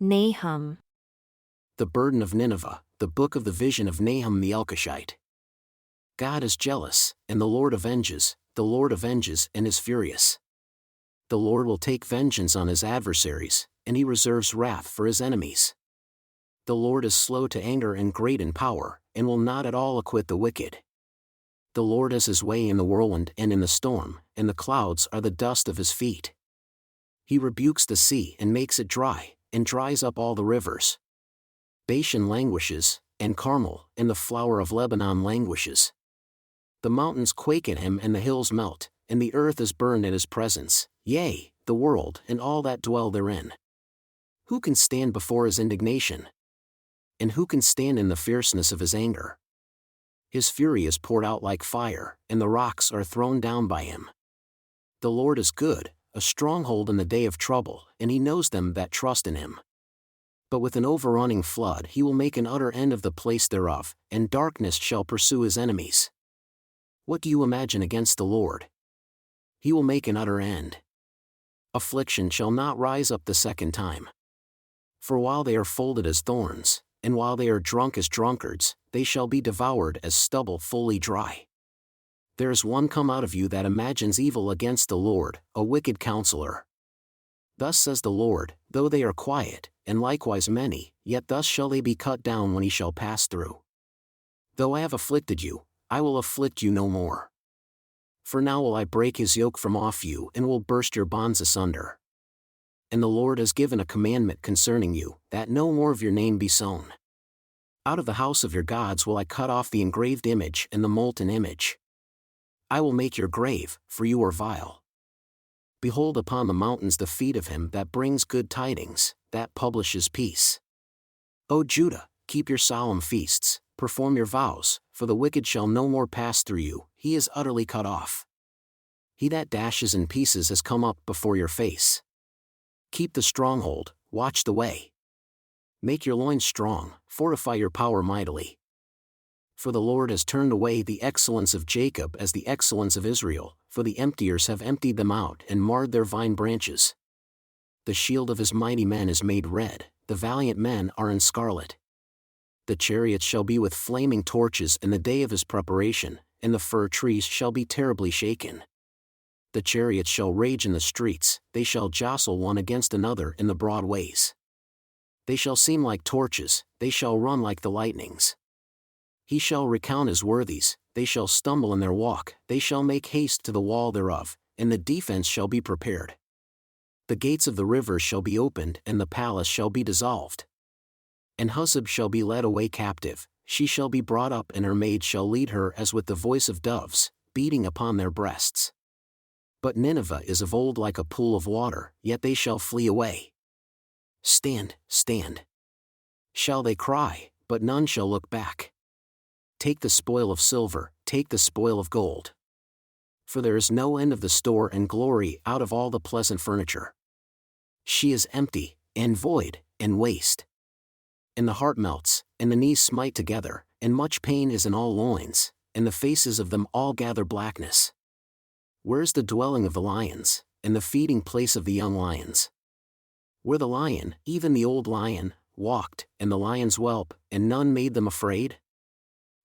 Nahum. The burden of Nineveh, the book of the vision of Nahum the Elkoshite. God is jealous, and the Lord avenges and is furious. The Lord will take vengeance on his adversaries, and he reserves wrath for his enemies. The Lord is slow to anger and great in power, and will not at all acquit the wicked. The Lord has his way in the whirlwind and in the storm, and the clouds are the dust of his feet. He rebukes the sea and makes it dry, and dries up all the rivers. Bashan languishes, and Carmel, and the flower of Lebanon languishes. The mountains quake at him and the hills melt, and the earth is burned at his presence, yea, the world and all that dwell therein. Who can stand before his indignation? And who can stand in the fierceness of his anger? His fury is poured out like fire, and the rocks are thrown down by him. The Lord is good, a stronghold in the day of trouble, and he knows them that trust in him. But with an overrunning flood he will make an utter end of the place thereof, and darkness shall pursue his enemies. What do you imagine against the Lord? He will make an utter end. Affliction shall not rise up the second time. For while they are folded as thorns, and while they are drunk as drunkards, they shall be devoured as stubble fully dry. There is one come out of you that imagines evil against the Lord, a wicked counselor. Thus says the Lord, though they are quiet, and likewise many, yet thus shall they be cut down when he shall pass through. Though I have afflicted you, I will afflict you no more. For now will I break his yoke from off you and will burst your bonds asunder. And the Lord has given a commandment concerning you, that no more of your name be sown. Out of the house of your gods will I cut off the engraved image and the molten image. I will make your grave, for you are vile. Behold upon the mountains the feet of him that brings good tidings, that publishes peace. O Judah, keep your solemn feasts, perform your vows, for the wicked shall no more pass through you, he is utterly cut off. He that dashes in pieces has come up before your face. Keep the stronghold, watch the way. Make your loins strong, fortify your power mightily. For the Lord has turned away the excellence of Jacob as the excellence of Israel, for the emptiers have emptied them out and marred their vine branches. The shield of his mighty men is made red, the valiant men are in scarlet. The chariots shall be with flaming torches in the day of his preparation, and the fir trees shall be terribly shaken. The chariots shall rage in the streets, they shall jostle one against another in the broad ways. They shall seem like torches, they shall run like the lightnings. He shall recount his worthies, they shall stumble in their walk, they shall make haste to the wall thereof, and the defense shall be prepared. The gates of the rivers shall be opened and the palace shall be dissolved. And Huzzab shall be led away captive, she shall be brought up and her maids shall lead her as with the voice of doves, beating upon their breasts. But Nineveh is of old like a pool of water, yet they shall flee away. Stand, stand. Shall they cry, but none shall look back. Take the spoil of silver, take the spoil of gold. For there is no end of the store and glory out of all the pleasant furniture. She is empty, and void, and waste. And the heart melts, and the knees smite together, and much pain is in all loins, and the faces of them all gather blackness. Where is the dwelling of the lions, and the feeding place of the young lions? Where the lion, even the old lion, walked, and the lions whelp, and none made them afraid?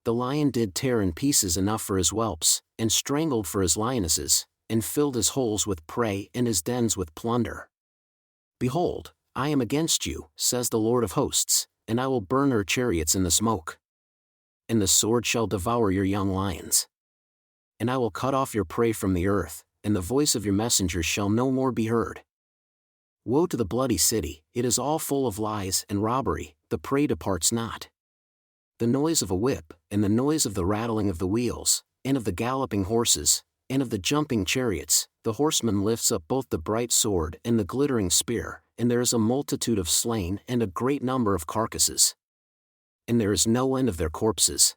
The lion did tear in pieces enough for his whelps, and strangled for his lionesses, and filled his holes with prey and his dens with plunder. Behold, I am against you, says the Lord of hosts, and I will burn her chariots in the smoke. And the sword shall devour your young lions. And I will cut off your prey from the earth, and the voice of your messengers shall no more be heard. Woe to the bloody city, it is all full of lies and robbery, the prey departs not. The noise of a whip, and the noise of the rattling of the wheels, and of the galloping horses, and of the jumping chariots, the horseman lifts up both the bright sword and the glittering spear, and there is a multitude of slain and a great number of carcasses. And there is no end of their corpses.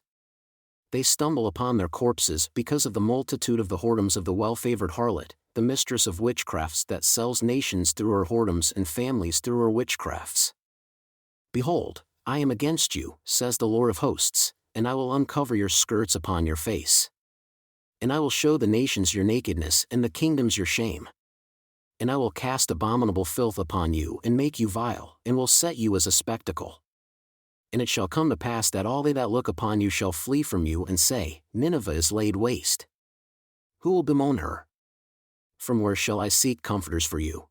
They stumble upon their corpses because of the multitude of the whoredoms of the well-favored harlot, the mistress of witchcrafts that sells nations through her whoredoms and families through her witchcrafts. Behold, I am against you, says the Lord of hosts, and I will uncover your skirts upon your face. And I will show the nations your nakedness and the kingdoms your shame. And I will cast abominable filth upon you and make you vile, and will set you as a spectacle. And it shall come to pass that all they that look upon you shall flee from you and say, Nineveh is laid waste. Who will bemoan her? From where shall I seek comforters for you?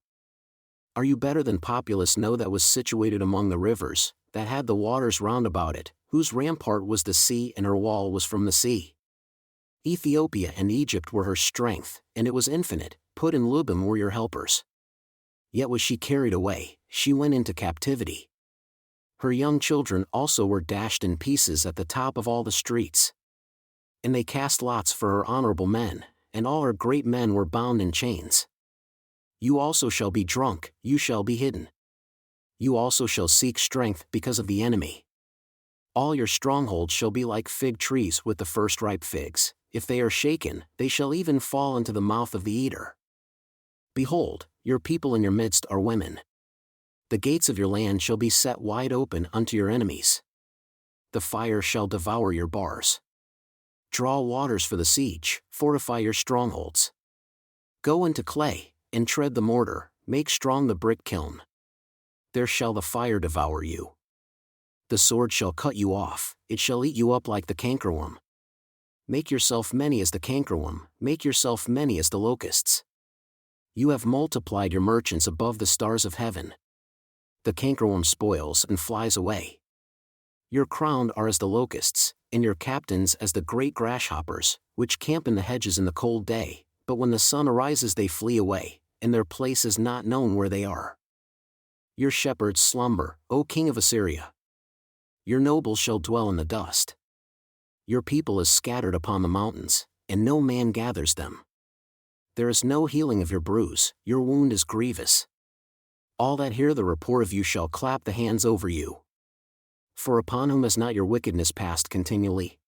Are you better than populous No that was situated among the rivers, that had the waters round about it, whose rampart was the sea and her wall was from the sea? Ethiopia and Egypt were her strength, and it was infinite, Put and Lubim were your helpers. Yet was she carried away, she went into captivity. Her young children also were dashed in pieces at the top of all the streets. And they cast lots for her honorable men, and all her great men were bound in chains. You also shall be drunk, you shall be hidden. You also shall seek strength because of the enemy. All your strongholds shall be like fig trees with the first ripe figs, if they are shaken, they shall even fall into the mouth of the eater. Behold, your people in your midst are women. The gates of your land shall be set wide open unto your enemies. The fire shall devour your bars. Draw waters for the siege, fortify your strongholds. Go into clay, and tread the mortar, make strong the brick kiln. There shall the fire devour you. The sword shall cut you off, it shall eat you up like the cankerworm. Make yourself many as the cankerworm, make yourself many as the locusts. You have multiplied your merchants above the stars of heaven. The cankerworm spoils and flies away. Your crown are as the locusts, and your captains as the great grasshoppers, which camp in the hedges in the cold day, but when the sun arises they flee away, and their place is not known where they are. Your shepherds slumber, O king of Assyria. Your nobles shall dwell in the dust. Your people is scattered upon the mountains, and no man gathers them. There is no healing of your bruise, your wound is grievous. All that hear the report of you shall clap the hands over you. For upon whom has not your wickedness passed continually?